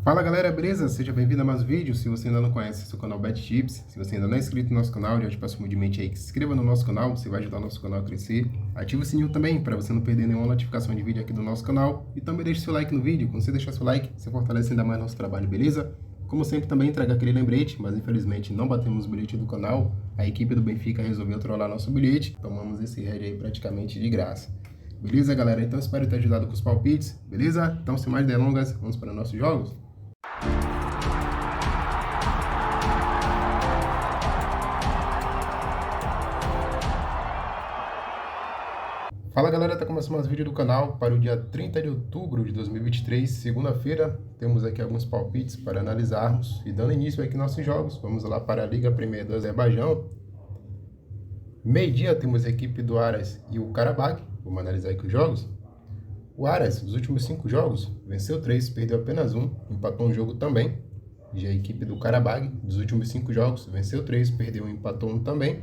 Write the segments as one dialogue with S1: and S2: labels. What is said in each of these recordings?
S1: Fala galera, beleza? Seja bem-vindo a mais um vídeo. Se você ainda não conhece, esse é o canal BetTips. Se você ainda não é inscrito no nosso canal, já te peço humildemente aí que se inscreva no nosso canal, você vai ajudar o nosso canal a crescer. Ativa o sininho também para você não perder nenhuma notificação de vídeo aqui do nosso canal. E também deixe seu like no vídeo. Quando você deixar seu like, você fortalece ainda mais nosso trabalho, beleza? Como sempre, também entrega aquele lembrete, mas infelizmente não batemos o bilhete do canal. A equipe do Benfica resolveu trollar nosso bilhete. Tomamos esse head aí praticamente de graça. Beleza, galera? Então espero ter ajudado com os palpites, beleza? Então, sem mais delongas, vamos para nossos jogos. Fala galera, tá começando mais um vídeo do canal para o dia 30 de outubro de 2023, segunda-feira. Temos aqui alguns palpites para analisarmos e dando início aqui nossos jogos. Vamos lá para a Liga Premier do Azerbaijão. Meio-dia temos a equipe do Aras e o Karabag. Vamos analisar aqui os jogos. O Aras, nos últimos 5 jogos, venceu 3, perdeu apenas 1, empatou um jogo também. Já a equipe do Karabag, dos últimos 5 jogos, venceu 3, perdeu 1, empatou 1 também.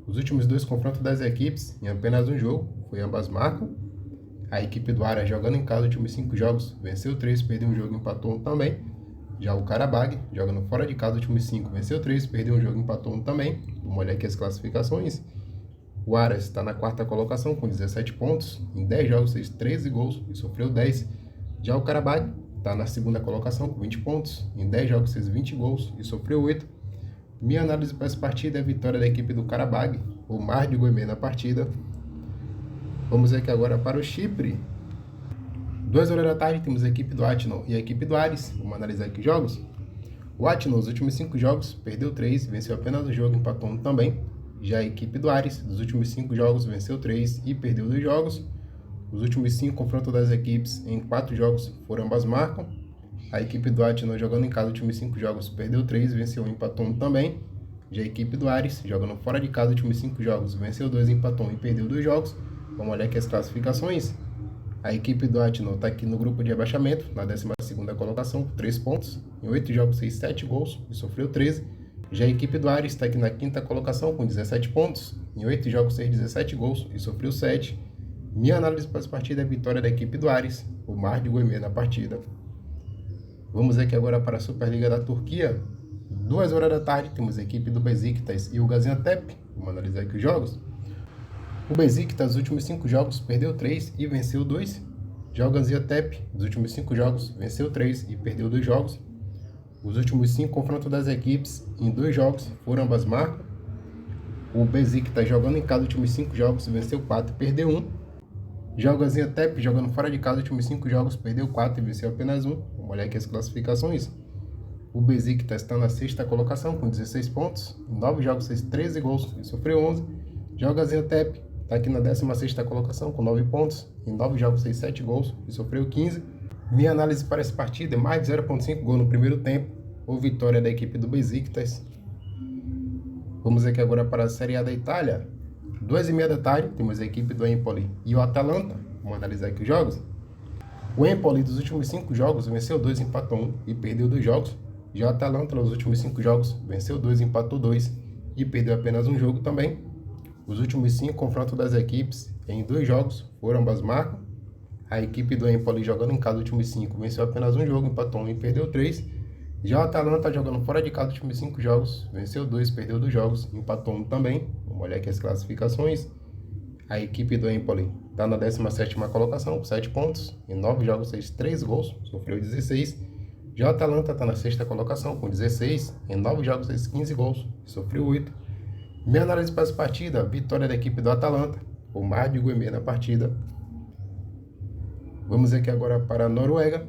S1: Os últimos 2 confrontos das equipes, em apenas um jogo, foi ambas marcam. A equipe do Aras, jogando em casa, os últimos 5 jogos, venceu 3, perdeu um jogo, empatou 1 também. Já o Karabag, jogando fora de casa, os últimos 5, venceu 3, perdeu um jogo, empatou 1 também. Vamos olhar aqui as classificações. O Aras está na 4ª colocação com 17 pontos, em 10 jogos fez 13 gols e sofreu 10. Já o Karabag está na 2ª colocação com 20 pontos, em 10 jogos fez 20 gols e sofreu 8. Minha análise para essa partida é a vitória da equipe do Karabag, o Mar de Goemé na partida. Vamos aqui agora para o Chipre. 2 horas da tarde temos a equipe do Atino e a equipe do Ares. Vamos analisar aqui os jogos. O Atino, nos últimos 5 jogos, perdeu 3, venceu apenas um jogo, empatou 1 também. Já a equipe do Ares, nos últimos 5 jogos, venceu 3 e perdeu 2 jogos. Os últimos 5 confrontos das equipes em 4 jogos foram ambas marcam. A equipe do Atino, jogando em casa, os últimos 5 jogos, perdeu 3, venceu 1, empatou 1 também. Já a equipe do Ares, jogando fora de casa, os últimos 5 jogos, venceu 2, empatou 1 e perdeu 2 jogos. Vamos olhar aqui as classificações. A equipe do Atino está aqui no grupo de abaixamento, na 12ª colocação, com 3 pontos. Em 8 jogos fez 7 gols e sofreu 13. Já a equipe do Ares está aqui na 5ª colocação, com 17 pontos. Em 8 jogos fez 17 gols e sofreu 7. Minha análise para essa partida é a vitória da equipe do Ares, o Mar de Goemé na partida. Vamos aqui agora para a Superliga da Turquia. 2 horas da tarde temos a equipe do Besiktas e o Gaziantep. Vamos analisar aqui os jogos. O Besiktas, nos últimos 5 jogos, perdeu 3 e venceu 2. Já o Gaziantep, nos últimos 5 jogos, venceu 3 e perdeu 2 jogos. Os últimos 5 confrontos das equipes em 2 jogos foram ambas marcas. O Besiktas, jogando em casa, nos últimos 5 jogos, venceu 4 e perdeu 1. Já o Gaziantep, jogando fora de casa, nos últimos 5 jogos, perdeu 4 e venceu apenas 1. Vamos olhar aqui as classificações. O Besiktas está na 6ª colocação com 16 pontos. Em 9 jogos fez 13 gols e sofreu 11. Já o Gaziantep está aqui na 16ª colocação com 9 pontos. Em 9 jogos fez 7 gols e sofreu 15. Minha análise para essa partida é mais de 0,5 gol no primeiro tempo, ou vitória da equipe do Besiktas. Vamos aqui agora para a Série A da Itália. 2h30 da tarde temos a equipe do Empoli e o Atalanta. Vamos analisar aqui os jogos. O Empoli, dos últimos 5 jogos, venceu 2, empatou 1 e perdeu 2 jogos. Já o Atalanta, nos últimos 5 jogos, venceu 2, empatou 2 e perdeu apenas um jogo também. Os últimos 5 confrontos das equipes em 2 jogos foram ambas marcam. A equipe do Empoli, jogando em casa, os últimos 5, venceu apenas um jogo, empatou 1 e perdeu 3. Já o Atalanta, jogando fora de casa, os últimos 5 jogos, venceu 2, perdeu 2 jogos, empatou 1 também. Vamos olhar aqui as classificações. A equipe do Empoli está na 17ª colocação, com 7 pontos. Em 9 jogos fez 3 gols, sofreu 16. Já o Atalanta está na 6ª colocação, com 16. Em 9 jogos fez 15 gols, sofreu 8. Minha análise para essa partida, vitória da equipe do Atalanta, o Mar de Goemé na partida. Vamos aqui agora para a Noruega.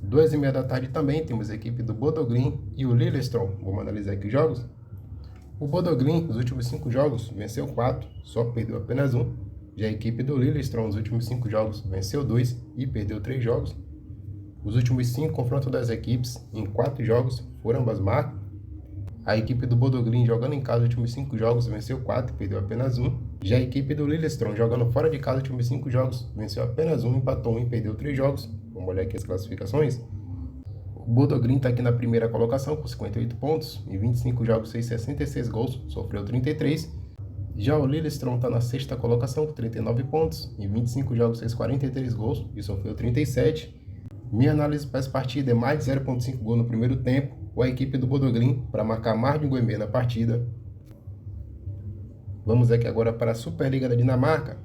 S1: 2h30 da tarde também temos a equipe do Bodo Glimt e o Lillestrøm. Vamos analisar aqui os jogos. O Bodo Glimt, nos últimos 5 jogos, venceu 4, só perdeu apenas 1. Já a equipe do Lillestrøm, nos últimos 5 jogos, venceu 2 e perdeu 3 jogos. Os últimos 5 confrontos das equipes em 4 jogos foram ambas marcas. A equipe do Bodo Glimt, jogando em casa, nos últimos 5 jogos, venceu 4 e perdeu apenas 1. Já a equipe do Lillestrøm, jogando fora de casa, nos últimos 5 jogos, venceu apenas 1, empatou 1 e perdeu 3 jogos. Vamos olhar aqui as classificações. O Bodo Glimt está aqui na 1ª colocação com 58 pontos. Em 25 jogos fez 66 gols, sofreu 33. Já o Lillestrøm está na 6ª colocação com 39 pontos. Em 25 jogos fez 43 gols e sofreu 37. Minha análise para essa partida é mais de 0,5 gol no primeiro tempo, ou a equipe do Bodø/Glimt para marcar mais de um gol e meio na partida. Vamos aqui agora para a Superliga da Dinamarca.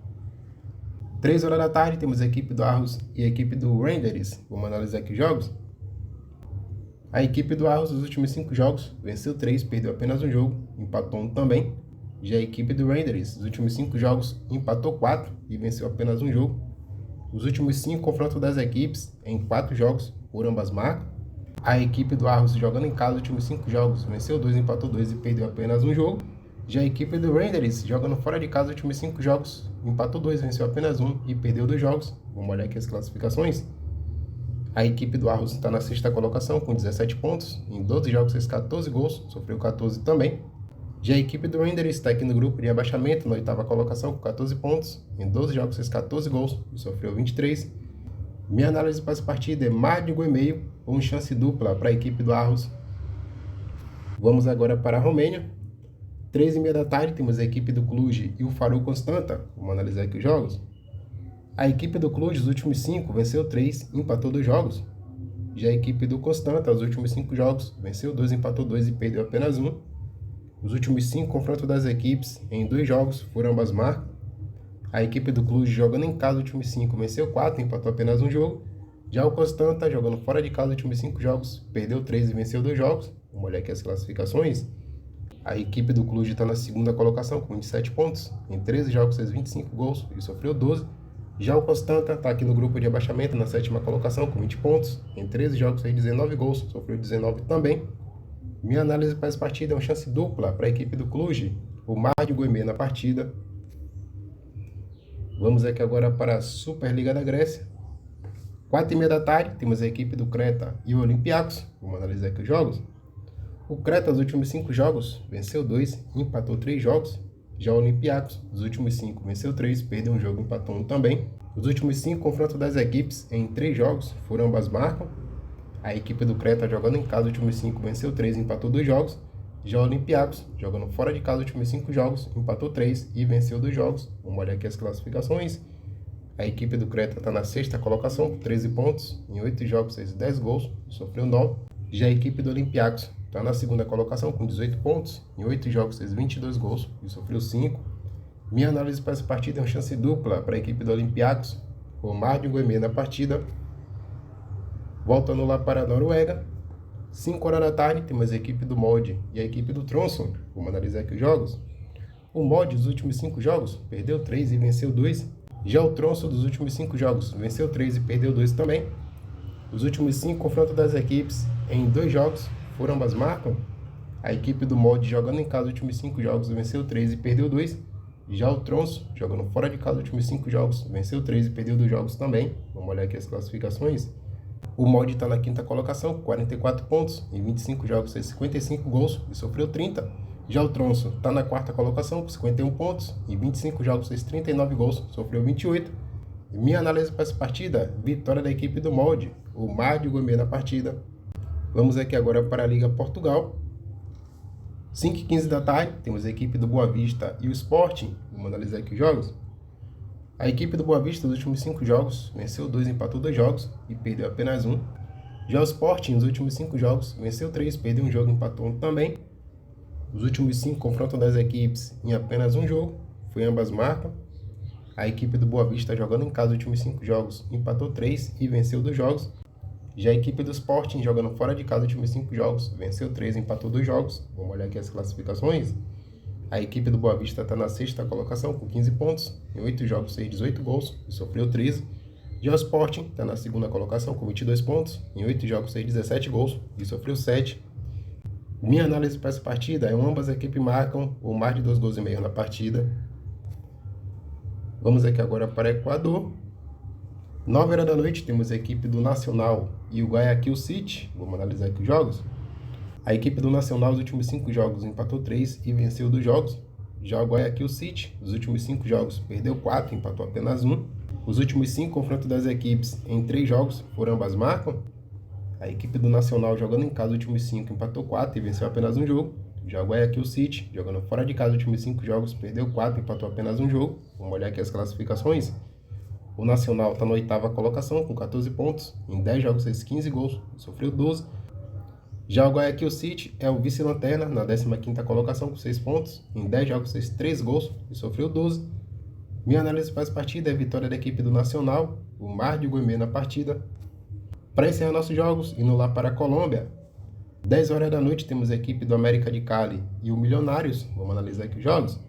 S1: 3 horas da tarde temos a equipe do Aarhus e a equipe do Randers. Vamos analisar aqui os jogos. A equipe do Aarhus nos últimos 5 jogos venceu 3, perdeu apenas um jogo, empatou um também. Já a equipe do Randers nos últimos 5 jogos empatou 4 e venceu apenas um jogo. Os últimos 5 confrontos das equipes em 4 jogos por ambas marcas. A equipe do Aarhus jogando em casa nos últimos 5 jogos venceu 2, empatou 2 e perdeu apenas um jogo. Já a equipe do Randers jogando fora de casa nos últimos 5 jogos empatou 2, venceu apenas 1 e perdeu 2 jogos. Vamos olhar aqui as classificações. A equipe do Aarhus está na 6ª colocação com 17 pontos. Em 12 jogos fez 14 gols, sofreu 14 também. Já a equipe do Randers está aqui no grupo de abaixamento, na 8ª colocação com 14 pontos. Em 12 jogos fez 14 gols e sofreu 23. Minha análise para essa partida é mais de um gol e meio, com chance dupla para a equipe do Aarhus. Vamos agora para a Romênia. 3h30 da tarde temos a equipe do Cluj e o Farul Constanta. Vamos analisar aqui os jogos. A equipe do Cluj, os últimos 5, venceu 3 e empatou 2 jogos. Já a equipe do Constanta, os últimos 5 jogos, venceu 2, empatou 2 e perdeu apenas 1. Os últimos 5 confrontos das equipes em 2 jogos foram ambas marcas. A equipe do Cluj, jogando em casa os últimos 5, venceu 4 e empatou apenas um jogo. Já o Constanta, jogando fora de casa os últimos 5 jogos, perdeu 3 e venceu 2 jogos. Vamos olhar aqui as classificações. A equipe do Cluj está na 2ª colocação com 27 pontos. Em 13 jogos fez 25 gols e sofreu 12. Já o Constanta está aqui no grupo de abaixamento na 7ª colocação com 20 pontos. Em 13 jogos fez 19 gols, sofreu 19 também. Minha análise para essa partida é uma chance dupla para a equipe do Cluj, o mais de um gol e meio na partida. Vamos aqui agora para a Superliga da Grécia. 4h30 da tarde temos a equipe do Creta e o Olympiacos. Vamos analisar aqui os jogos. O Creta, nos últimos 5 jogos, venceu 2 e empatou 3 jogos. Já o Olympiacos, nos últimos 5, venceu 3, perdeu um jogo e empatou 1 também. Os últimos 5 confrontos das equipes em 3 jogos foram ambas marcas. A equipe do Creta, jogando em casa os últimos 5, venceu 3 e empatou 2 jogos. Já o Olympiacos, jogando fora de casa os últimos 5 jogos, empatou 3 e venceu 2 jogos. Vamos olhar aqui as classificações. A equipe do Creta está na 6ª colocação com 13 pontos. Em 8 jogos fez 10 gols e sofreu 9. Já a equipe do Olympiacos está na 2ª colocação com 18 pontos. Em 8 jogos fez 22 gols e sofreu 5. Minha análise para essa partida é uma chance dupla para a equipe do Olympiacos, com mais de um gol e meio na partida. Voltando lá para a Noruega. 5 horas da tarde temos a equipe do Molde e a equipe do Tromsø. Vamos analisar aqui os jogos. O Molde, dos últimos 5 jogos, perdeu 3 e venceu 2. Já o Tromsø, dos últimos 5 jogos, venceu 3 e perdeu 2 também. Os últimos 5 confrontos das equipes em 2 jogos foram ambas marcas. A equipe do Molde, jogando em casa os últimos 5 jogos, venceu 3 e perdeu 2. Já o Tromsø, jogando fora de casa os últimos 5 jogos, venceu 3 e perdeu 2 jogos também. Vamos olhar aqui as classificações. O Molde está na 5ª colocação com 44 pontos. Em 25 jogos fez 55 gols e sofreu 30. Já o Tromsø está na 4ª colocação com 51 pontos. Em 25 jogos fez 39 gols, sofreu 28. E minha análise para essa partida, vitória da equipe do Molde, o mais de um gol e meio na partida. Vamos aqui agora para a Liga Portugal. 5h15 da tarde, temos a equipe do Boa Vista e o Sporting. Vamos analisar aqui os jogos. A equipe do Boa Vista, nos últimos 5 jogos, venceu 2, empatou 2 jogos e perdeu apenas 1. Já o Sporting, nos últimos 5 jogos, venceu 3, perdeu um jogo e empatou 1 também. Os últimos 5 confrontos das equipes em apenas um jogo, foi ambas marcas. A equipe do Boa Vista, jogando em casa os últimos 5 jogos, empatou 3 e venceu 2 jogos. Já a equipe do Sporting, jogando fora de casa os últimos 5 jogos, venceu 3 e empatou 2 jogos. Vamos olhar aqui as classificações. A equipe do Boa Vista está na 6ª colocação com 15 pontos. Em 8 jogos fez 18 gols e sofreu 13. Já o Sporting está na 2ª colocação com 22 pontos. Em 8 jogos fez 17 gols e sofreu 7. Minha análise para essa partida é que ambas as equipes marcam ou mais de 2 gols e meio na partida. Vamos aqui agora para Equador. 9 horas da noite temos a equipe do Nacional e o Guayaquil City. Vamos analisar aqui os jogos. A equipe do Nacional, nos últimos 5 jogos, empatou 3 e venceu 2 jogos. Já o Guayaquil City, nos últimos 5 jogos, perdeu 4 e empatou apenas 1. Os últimos 5 confrontos das equipes em 3 jogos foram ambas marcas. A equipe do Nacional, jogando em casa os últimos 5, empatou 4 e venceu apenas um jogo. Já o Guayaquil City, jogando fora de casa os últimos 5 jogos, perdeu 4 e empatou apenas um jogo. Vamos olhar aqui as classificações. O Nacional está na 8ª colocação com 14 pontos. Em 10 jogos fez 15 gols e sofreu 12. Já o Guayaquil City é o vice-lanterna na 15ª colocação com 6 pontos. Em 10 jogos fez 3 gols e sofreu 12. Minha análise para essa partida é a vitória da equipe do Nacional, o Mar de Goimê na partida. Para encerrar nossos jogos, indo lá para a Colômbia, 10 horas da noite temos a equipe do América de Cali e o Milionários. Vamos analisar aqui os jogos.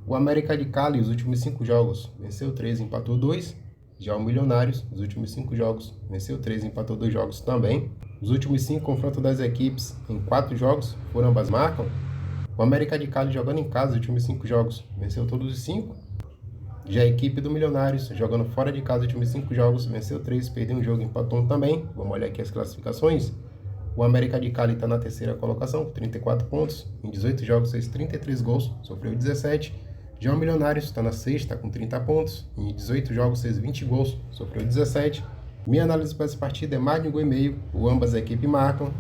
S1: O América de Cali, os últimos 5 jogos, venceu 3 e empatou 2. Já o Milionários, os últimos 5 jogos, venceu 3 e empatou 2 jogos também. Os últimos 5 confrontos das equipes em 4 jogos foram ambas marcam. O América de Cali jogando em casa, os últimos 5 jogos, venceu todos os 5. Já a equipe do Milionários, jogando fora de casa, os últimos 5 jogos, venceu 3, perdeu um jogo e empatou 1 também. Vamos olhar aqui as classificações. O América de Cali está na 3ª colocação, com 34 pontos. Em 18 jogos, fez 33 gols, sofreu 17. Já o Milionários está na 6ª, com 30 pontos. Em 18 jogos, fez 20 gols, sofreu 17. Minha análise para essa partida é mais de um gol e meio, ambas as equipes marcam.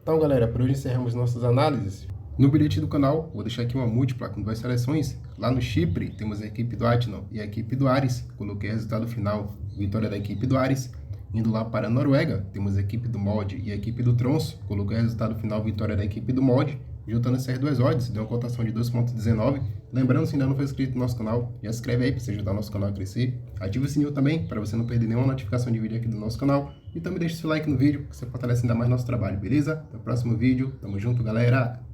S1: Então, galera, por hoje encerramos nossas análises. No bilhete do canal, vou deixar aqui uma múltipla com 2 seleções. Lá no Chipre, temos a equipe do Atnão e a equipe do Ares. Coloquei o resultado final, vitória da equipe do Ares. Indo lá para a Noruega, temos a equipe do Molde e a equipe do Tronço. Coloquei o resultado final, vitória da equipe do Molde. Juntando essas 2 odds, deu uma cotação de 2,19. Lembrando, se ainda não for inscrito no nosso canal, já se inscreve aí para você ajudar o nosso canal a crescer. Ativa o sininho também, para você não perder nenhuma notificação de vídeo aqui do nosso canal. E também deixa seu like no vídeo, que você fortalece ainda mais nosso trabalho, beleza? Até o próximo vídeo. Tamo junto, galera!